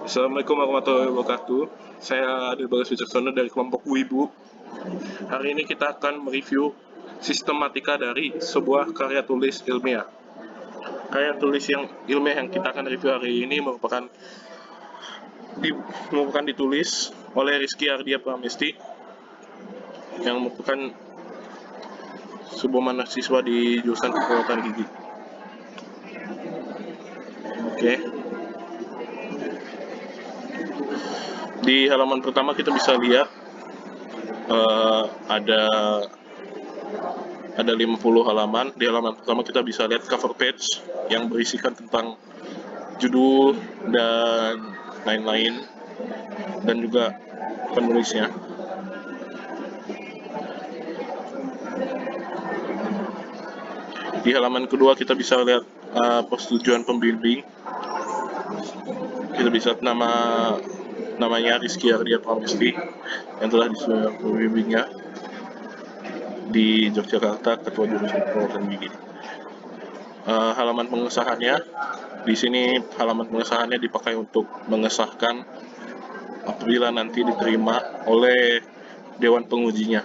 Assalamualaikum warahmatullahi wabarakatuh. Saya Adil Bagas Wicaksono dari kelompok Wibu. Hari ini kita akan mereview sistematika dari sebuah karya tulis ilmiah. Karya tulis yang ilmiah yang kita akan review hari ini merupakan ditulis oleh Rizky Ardia Pramesti yang merupakan sebuah mahasiswa di jurusan keperawatan gigi. Oke. Di halaman pertama kita bisa lihat ada 50 halaman. Di halaman pertama kita bisa lihat cover page yang berisikan tentang judul dan lain-lain, dan juga penulisnya. Di halaman kedua kita bisa lihat persetujuan pembimbing. Kita bisa lihat namanya Rizky Ardia Pramesti yang telah disetujui pembimbingnya di Yogyakarta, Ketua Jurusan Perawatan Gigi. Halaman pengesahannya, di sini halaman pengesahannya dipakai untuk mengesahkan apabila nanti diterima oleh Dewan Pengujinya.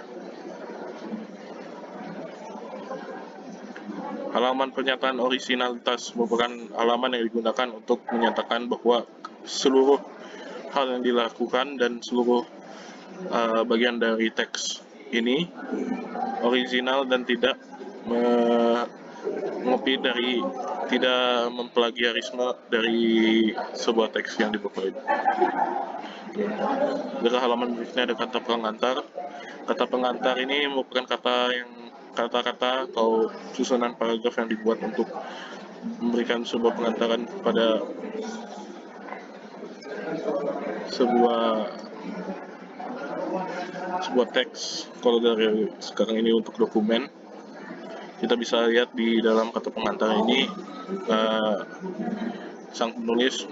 Halaman pernyataan orisinalitas merupakan halaman yang digunakan untuk menyatakan bahwa seluruh hal yang dilakukan dan seluruh bagian dari teks ini original dan tidak tidak memplagiarisme dari sebuah teks yang dipakai. Di halaman berikutnya ada kata pengantar. Kata pengantar ini merupakan kata-kata atau susunan paragraf yang dibuat untuk memberikan sebuah pengantaran kepada sebuah teks. Kalau dari sekarang ini untuk dokumen, kita bisa lihat di dalam kata pengantar ini sang penulis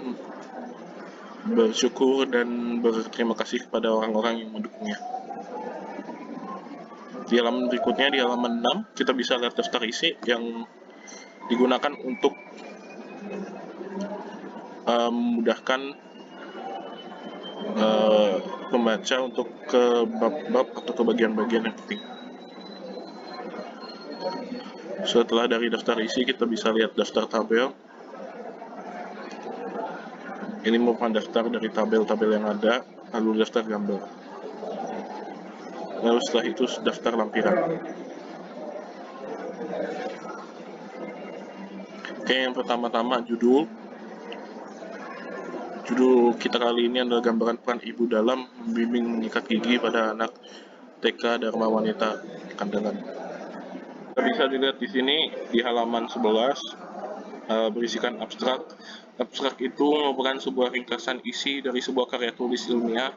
bersyukur dan berterima kasih kepada orang-orang yang mendukungnya. Di halaman berikutnya, di halaman 6, kita bisa lihat daftar isi yang digunakan untuk memudahkan pembaca untuk ke bab-bab atau ke bagian-bagian yang penting. Setelah dari daftar isi, kita bisa lihat daftar tabel. Ini merupakan daftar dari tabel-tabel yang ada, lalu daftar gambar. Lalu setelah itu daftar lampiran. Oke, yang pertama-tama judul kita kali ini adalah gambaran peran ibu dalam membimbing menyikat gigi pada anak TK Dharma Wanita Kandangan. Kita bisa dilihat di sini di halaman 11 berisikan abstrak. Abstrak itu merupakan sebuah ringkasan isi dari sebuah karya tulis ilmiah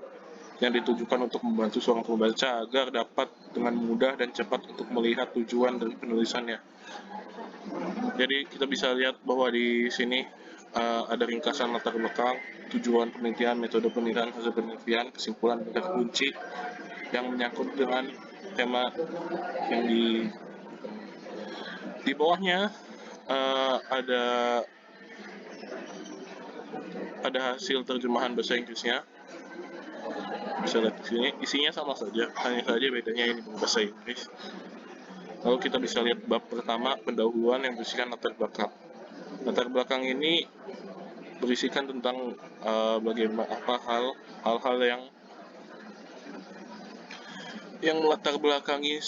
yang ditujukan untuk membantu seorang pembaca agar dapat dengan mudah dan cepat untuk melihat tujuan dari penulisannya. Jadi kita bisa lihat bahwa di sini ada ringkasan latar belakang, tujuan penelitian, metode penelitian, hasil penelitian, kesimpulan, dan kunci yang menyangkut dengan tema yang di bawahnya ada hasil terjemahan bahasa Inggrisnya. Bisa lihat di sini, isinya sama saja, hanya saja bedanya ini bahasa Inggris. Lalu kita bisa lihat bab pertama, pendahuluan, yang berisikan latar belakang. Latar belakang ini berisikan tentang bagaimana hal-hal yang melatar belakangi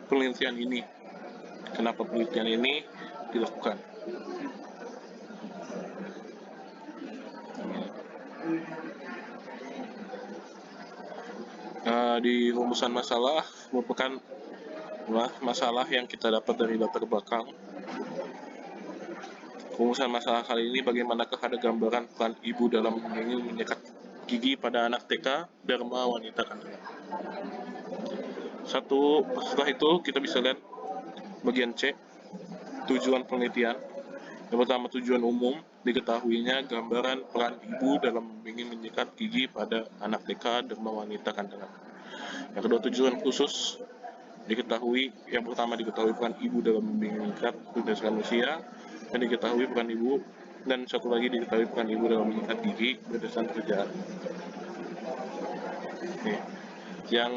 penelitian ini. Kenapa penelitian ini dilakukan? Di rumusan masalah merupakan masalah yang kita dapat dari latar belakang. Rumusan masalah kali ini, bagaimanakah ada gambaran peran ibu dalam menyikat gigi pada anak TK Dharma Wanita Kandangan. Setelah itu kita bisa lihat bagian C, tujuan penelitian. Yang pertama, tujuan umum, diketahuinya gambaran peran ibu dalam ingin menyikat gigi pada anak TK Dharma Wanita Kandangan. Yang kedua, tujuan khusus, yang pertama diketahui peran ibu dalam menyikat berdasarkan usia, dan diketahui peran ibu dan satu lagi diketahui peran ibu dalam mengikat gigi berdasarkan pekerjaan. Oke. Yang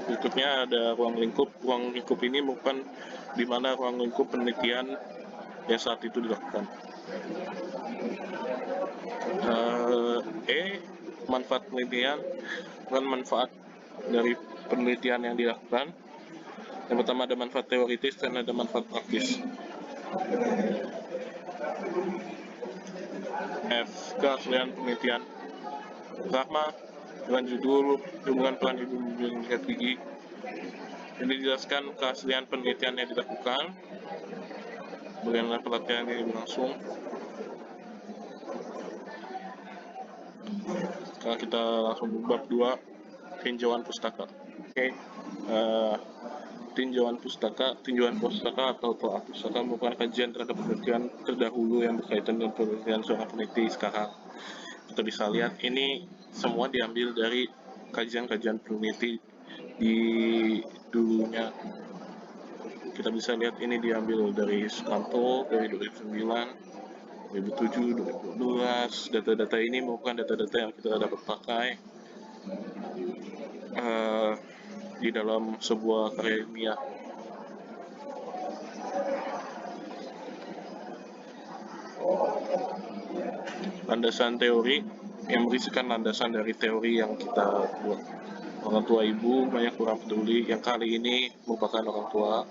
berikutnya ada ruang lingkup. Ruang lingkup ini bukan di mana ruang lingkup penelitian yang saat itu dilakukan. Manfaat penelitian dan manfaat dari penelitian yang dilakukan. Yang pertama ada manfaat teoritis dan ada manfaat praktis. F. Keaslian penelitian. Pertama, dengan judul hubungan peran ibu mengikat gigi. Ini dijelaskan keaslian penelitian yang dilakukan, bagaimana pelatihan ini berlangsung. Sekarang kita langsung bab 2, tinjauan pustaka. Oke. Tinjauan pustaka atau telah pustaka merupakan kajian terhadap penelitian terdahulu yang berkaitan dengan penelitian seorang peneliti sekarang. Kita bisa lihat ini semua diambil dari kajian-kajian peneliti di dulunya. Kita bisa lihat ini diambil dari Sukanto dari 2009, 2007, 2012. Data-data ini merupakan data-data yang kita dapat pakai di dalam sebuah karya ilmiah. Landasan teori yang berisikan landasan dari teori yang kita buat. Orang tua ibu banyak kurang peduli, yang kali ini merupakan orang tua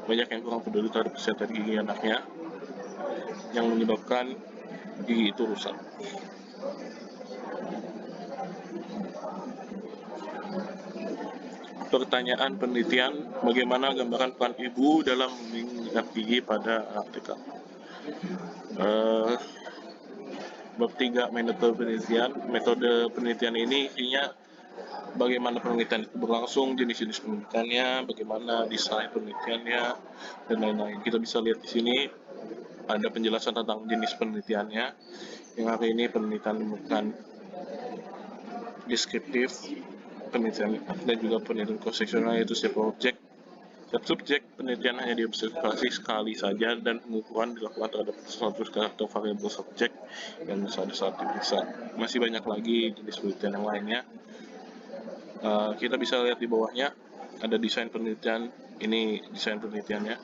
banyak yang kurang peduli terhadap kesehatan gigi anaknya, yang menyebabkan gigi itu rusak. Pertanyaan penelitian, bagaimana gambaran peran ibu dalam mengikat gigi pada anak TK? Bab 3, metode penelitian ini isinya bagaimana penelitian itu berlangsung, jenis-jenis penelitiannya, bagaimana desain penelitiannya, dan lain-lain. Kita bisa lihat di sini ada penjelasan tentang jenis penelitiannya. Yang hari ini penelitian bukan deskriptif, penelitian dan juga penelitian cross-sectional, yaitu setiap objek, setiap subjek penelitian hanya diobservasi sekali saja dan pengukuran dilakukan terhadap suatu karakter variabel subjek yang pada saat diperiksa. Masih banyak lagi jenis penelitian yang lainnya. Kita bisa lihat di bawahnya ada desain penelitian. Ini desain penelitiannya,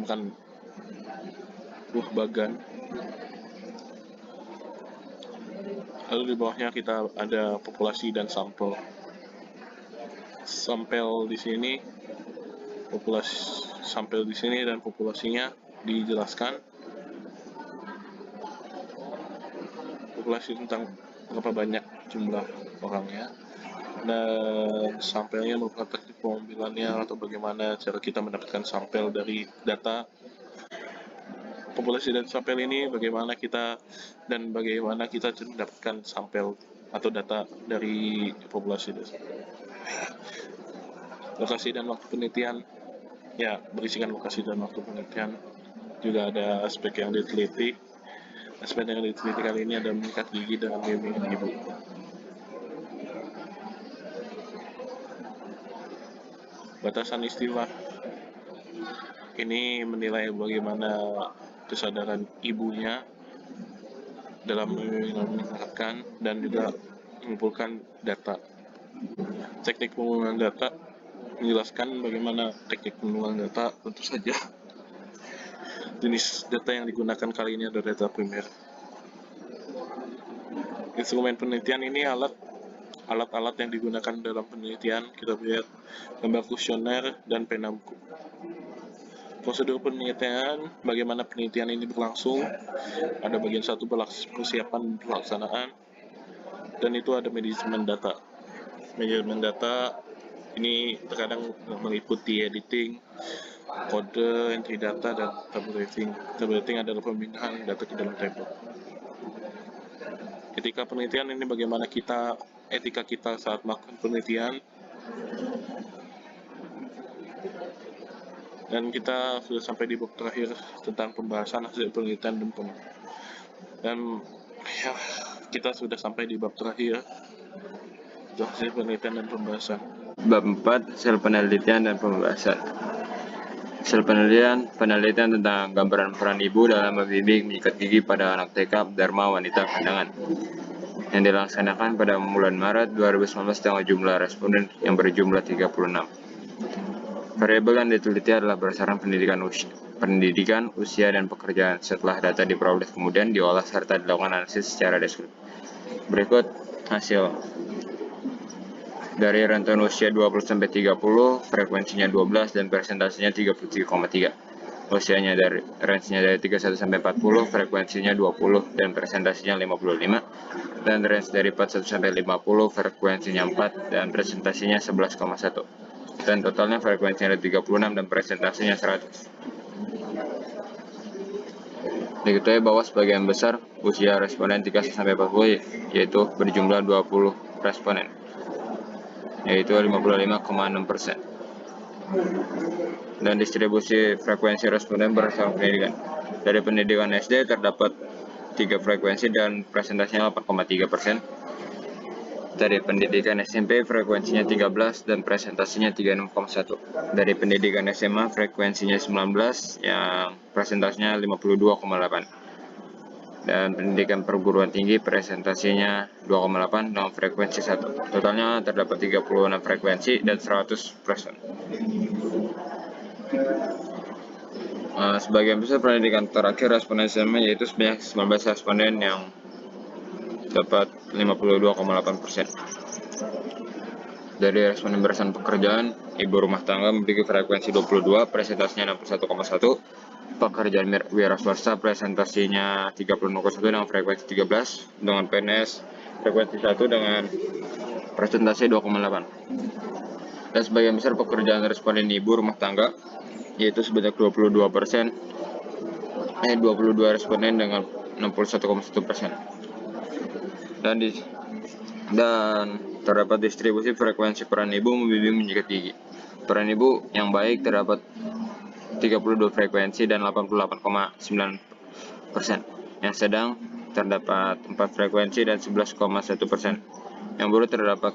bukan bagan. Lalu di bawahnya kita ada populasi dan sampel. Sampel di sini, sampel di sini dan populasinya dijelaskan. Populasi tentang berapa banyak jumlah orangnya, dan sampelnya merupakan teknik pengambilannya atau bagaimana cara kita mendapatkan sampel dari data. Populasi dan sampel ini bagaimana kita mendapatkan sampel atau data dari populasi. Lokasi dan waktu penelitian, ya, berisikan lokasi dan waktu penelitian. Juga ada aspek yang diteliti. Aspek yang diteliti kali ini ada mengikat gigi dengan bimbingan ibu. Batasan istilah ini menilai bagaimana kesadaran ibunya dalam mengingatkan dan juga mengumpulkan data. Teknik pengumpulan data menjelaskan bagaimana teknik pengumpulan data. Tentu saja jenis data yang digunakan kali ini adalah data primer. Instrumen penelitian ini alat-alat yang digunakan dalam penelitian. Kita lihat gambar kuesioner dan pena buku. Prosedur penelitian, bagaimana penelitian ini berlangsung. Ada bagian 1 persiapan pelaksanaan, dan itu ada manajemen data. Manajemen data ini terkadang meliputi editing, kode, entry data, dan tabulating. Tabulating adalah pemindahan data ke dalam table. Etika penelitian ini bagaimana etika kita saat melakukan penelitian. Dan kita sudah sampai di bab terakhir tentang pembahasan hasil penelitian dan ya, kita sudah sampai di bab terakhir hasil penelitian dan pembahasan. Bab 4, hasil penelitian dan pembahasan. Hasil penelitian tentang gambaran peran ibu dalam membimbing menyikat gigi pada anak TK Dharma Wanita Kandangan yang dilaksanakan pada bulan Maret 2019 dengan jumlah responden yang berjumlah 36. Variabel yang diteliti adalah berdasarkan pendidikan, usia, dan pekerjaan. Setelah data diperoleh kemudian diolah serta dilakukan analisis secara deskriptif. Berikut hasil. Dari rentan usia 20-30, frekuensinya 12 dan presentasinya 33,3. Usianya dari range-nya dari 31-40, frekuensinya 20 dan presentasinya 55. Dan range dari 41-50, frekuensinya 4 dan presentasinya 11,1. Dan totalnya frekuensinya ada 36 dan presentasinya 100. Diketahui bahwa sebagian besar usia responden 30-40 yaitu berjumlah 20 responden, yaitu 55,6%. Dan distribusi frekuensi responden berdasarkan pendidikan. Dari pendidikan SD terdapat 3 frekuensi dan presentasinya 8,3%. Dari pendidikan SMP frekuensinya 13 dan presentasinya 36,1. Dari pendidikan SMA frekuensinya 19 yang presentasinya 52,8. Dan pendidikan perguruan tinggi presentasinya 2,8 dengan frekuensi 1. Totalnya terdapat 36 frekuensi dan 100 present. Sebagian besar pendidikan terakhir responden SMA yaitu sebanyak 19 responden yang dapat 52,8%. Dari responden berdasarkan pekerjaan, ibu rumah tangga memiliki frekuensi 22, presentasinya 61,1. Pekerjaan wira swasta presentasinya 30,1 dengan frekuensi 13. Dengan PNS frekuensi 1 dengan presentasi 2,8. Dan sebagian besar pekerjaan responden ibu rumah tangga yaitu sebanyak 22 responden dengan 61,1%. Dan terdapat distribusi frekuensi peran ibu membimbing menyikat gigi. Peran ibu yang baik terdapat 32 frekuensi dan 88,9%. Yang sedang terdapat 4 frekuensi dan 11,1%. Yang buruk terdapat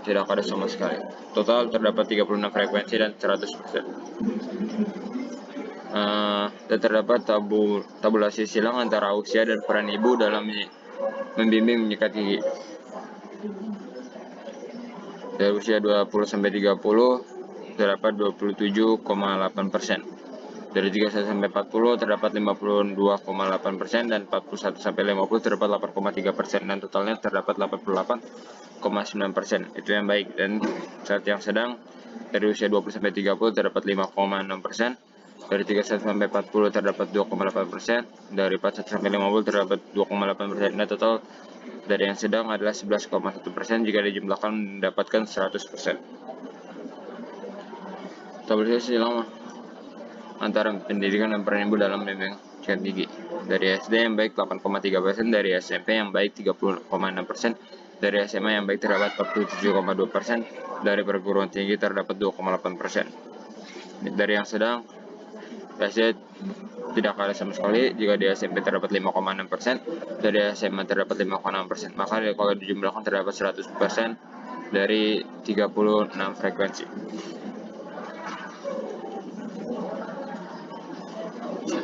tidak ada sama sekali. Total terdapat 36 frekuensi dan 100%. Dan terdapat tabulasi silang antara usia dan peran ibu dalam membimbing menyikat gigi. Dari usia 20-30 terdapat 27,8%. Dari 31-40 terdapat 52,8% dan 41-50 terdapat 8,3% dan totalnya terdapat 88,9%. Itu yang baik. Dan saat yang sedang dari usia 20-30 terdapat 5,6%. Dari 31-40 terdapat 2,8%, dari 41-50 terdapat 2,8%, dan total dari yang sedang adalah 11,1% jika dijumlahkan mendapatkan 100%. Tabulasi silang antara pendidikan dan peran ibu dalam membimbing menyikat gigi. Dari SD yang baik 8,3%, dari SMP yang baik 30,6%, dari SMA yang baik terdapat 47,2%, dari perguruan tinggi terdapat 2,8%. Dari yang sedang SD tidak kalah sama sekali. Jika di SMP terdapat 5,6%, dari SMA terdapat 5,6%, maka kalau dijumlahkan terdapat 100% dari 36 frekuensi.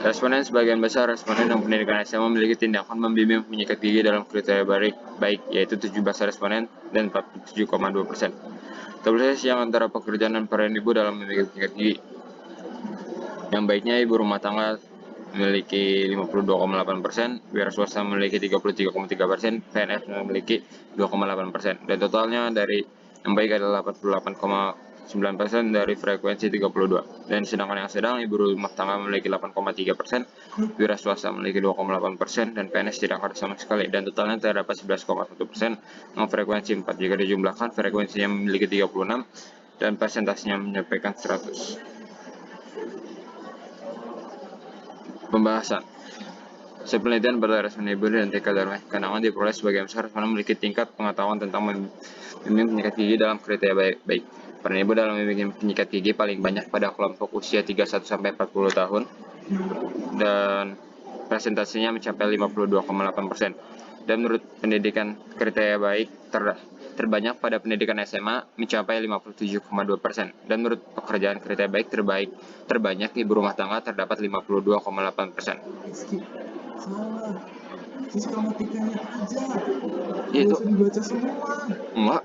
Responden sebagian besar responden yang pendidikan SMA memiliki tindakan membimbing menyikat gigi dalam kriteria baik, yaitu 17 responden dan 47,2%. Tabulasi yang antara pekerjaan dan peran ibu dalam membimbing menyikat gigi. Yang baiknya ibu rumah tangga memiliki 52,8%, wira swasta memiliki 33,3%, PNS memiliki 2,8%, dan totalnya dari yang baik adalah 48,9% dari frekuensi 32. Dan sedangkan yang sedang ibu rumah tangga memiliki 8,3%, wira swasta memiliki 2,8%, dan PNS tidak ada sama sekali. Dan totalnya terdapat 11,1% dengan frekuensi 4. Jika dijumlahkan frekuensinya memiliki 36 dan presentasinya menyampaikan 100. Pembahasan. Hasil penelitian pada responden ibu dan TK Dharma Kandangan diperoleh sebagian besar responden memiliki tingkat pengetahuan tentang membimbing menyikat gigi dalam kriteria baik. Peran ibu dalam membimbing menyikat gigi paling banyak pada kelompok usia 31-40 tahun dan presentasinya mencapai 52,8%. Dan menurut pendidikan kriteria baik terbanyak pada pendidikan SMA mencapai 57,2%. Dan menurut pekerjaan kriteria baik terbanyak ibu rumah tangga terdapat 52,8%. Salah. Sistematikanya aja. Itu. Gak usah dibaca semua. Enggak.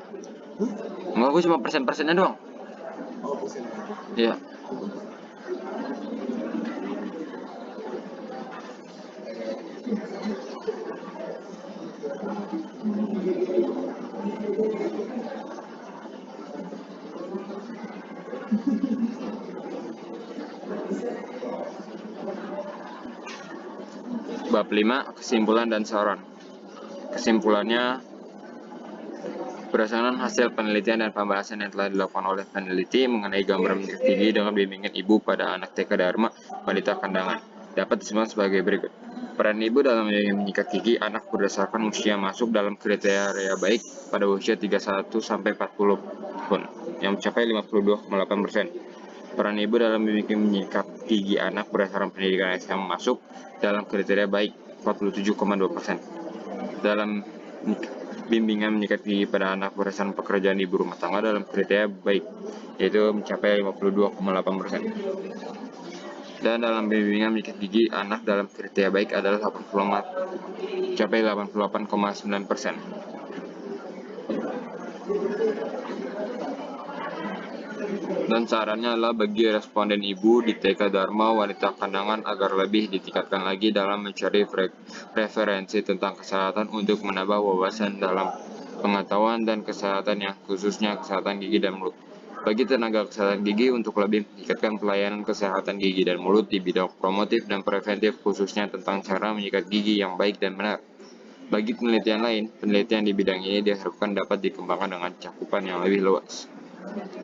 Hah? Enggak, gue cuma persen-persennya doang. Oh, persen aja. Iya. Bab 5, kesimpulan dan saran. Kesimpulannya, berdasarkan hasil penelitian dan pembahasan yang telah dilakukan oleh peneliti mengenai gambaran menyikat gigi dengan bimbingan ibu pada anak TK Dharma Wanita Kandangan, dapat disimpulkan sebagai berikut. Peran ibu dalam menyikat gigi anak berdasarkan usia masuk dalam kriteria baik pada usia 31 sampai 40 tahun, yang mencapai 52,8%. Peran ibu dalam menyikat gigi anak berdasarkan pendidikan SMA masuk dalam kriteria baik 47,2%. Dalam bimbingan menyikat gigi pada anak berdasarkan pekerjaan ibu rumah tangga dalam kriteria baik, yaitu mencapai 52,8%. Dan dalam bimbingan menyikat gigi anak dalam kriteria baik adalah mencapai 88,9%. Dan sarannya adalah bagi responden ibu di TK Dharma Wanita Kandangan agar lebih ditingkatkan lagi dalam mencari referensi tentang kesehatan untuk menambah wawasan dalam pengetahuan dan kesehatan yang khususnya kesehatan gigi dan mulut. Bagi tenaga kesehatan gigi untuk lebih meningkatkan pelayanan kesehatan gigi dan mulut di bidang promotif dan preventif khususnya tentang cara menyikat gigi yang baik dan benar. Bagi penelitian lain, penelitian di bidang ini diharapkan dapat dikembangkan dengan cakupan yang lebih luas.